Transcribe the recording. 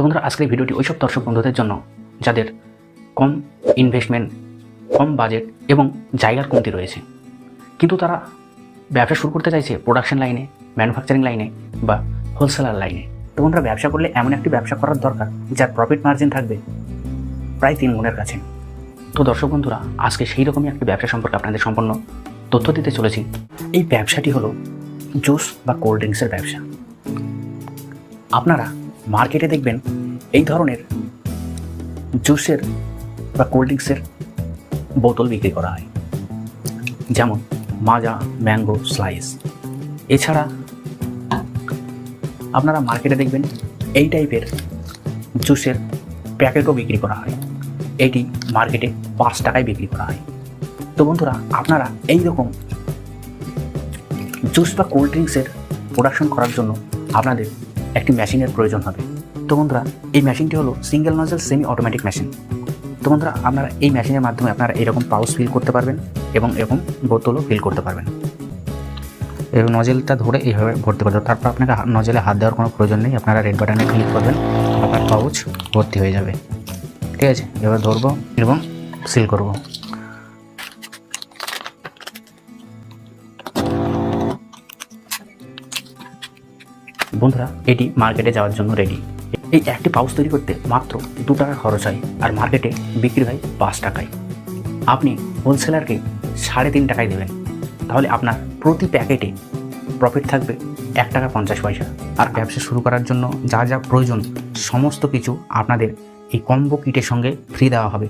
তো বন্ধুরা, আজকের এই ভিডিওটি ওইসব দর্শক বন্ধুদের জন্য যাদের কম ইনভেস্টমেন্ট, কম বাজেট এবং জায়গার কমতি রয়েছে, কিন্তু তারা ব্যবসা শুরু করতে চাইছে প্রোডাকশন লাইনে, ম্যানুফ্যাকচারিং লাইনে বা হোলসেলার লাইনে। তো বন্ধুরা, ব্যবসা করলে এমন একটি ব্যবসা করার দরকার যার প্রফিট মার্জিন থাকবে প্রায় 3 গুণের কাছে। তো দর্শক বন্ধুরা, আজকে সেই রকমই একটি ব্যবসা সম্পর্কে আপনাদের সম্পূর্ণ তথ্য দিতে চলেছি। এই ব্যবসাটি হলো জুস বা কোল্ড ড্রিঙ্কসের ব্যবসা। আপনারা মার্কেটে দেখবেন এই ধরনের জুসের বা কোল্ড ড্রিঙ্কসের বোতল বিক্রি করা হয়, যেমন মাজা, ম্যাঙ্গো, স্লাইস। এছাড়া আপনারা মার্কেটে দেখবেন এই টাইপের জুসের প্যাকেটও বিক্রি করা হয়। এটি মার্কেটে 5 টাকায় বিক্রি করা হয়। তো বন্ধুরা, আপনারা এই রকম জুস বা কোল্ড ড্রিঙ্কসের প্রোডাকশন করার জন্য আপনাদের একটি মেশিনের প্রয়োজন হবে। তো বন্ধুরা, এই মেশিনটি হলো single nozzle semi automatic machine. তো বন্ধুরা, আপনারা এই মেশিনের মাধ্যমে আপনারা এরকম পাউচ ফিল করতে পারবেন এবং এরকম বোতলও ফিল করতে পারবেন। এবং নজেলটা ধরে এইভাবে ভর্তি করতে হবে। তারপর আপনাকে নজেলে হাত দেওয়ার কোনো প্রয়োজন নেই। আপনারা রেড বাটনে ক্লিক করবেন, আপনার পাউচ ভর্তি হয়ে যাবে। ঠিক আছে, এবার ধরবো এবং সিল করব। বন্ধুরা, এটি মার্কেটে যাওয়ার জন্য রেডি। এই একটি পাউচ তৈরি করতে মাত্র 2 টাকা খরচ হয়, আর মার্কেটে বিক্রি হয় 5 টাকায়। আপনি হোলসেলারকে 3.5 টাকায় দেবেন, তাহলে আপনার প্রতি প্যাকেটে প্রফিট থাকবে 1 টাকা 50 পয়সা। আর ব্যবসা শুরু করার জন্য যা যা প্রয়োজন সমস্ত কিছু আপনাদের এই কম্বো কিটের সঙ্গে ফ্রি দেওয়া হবে।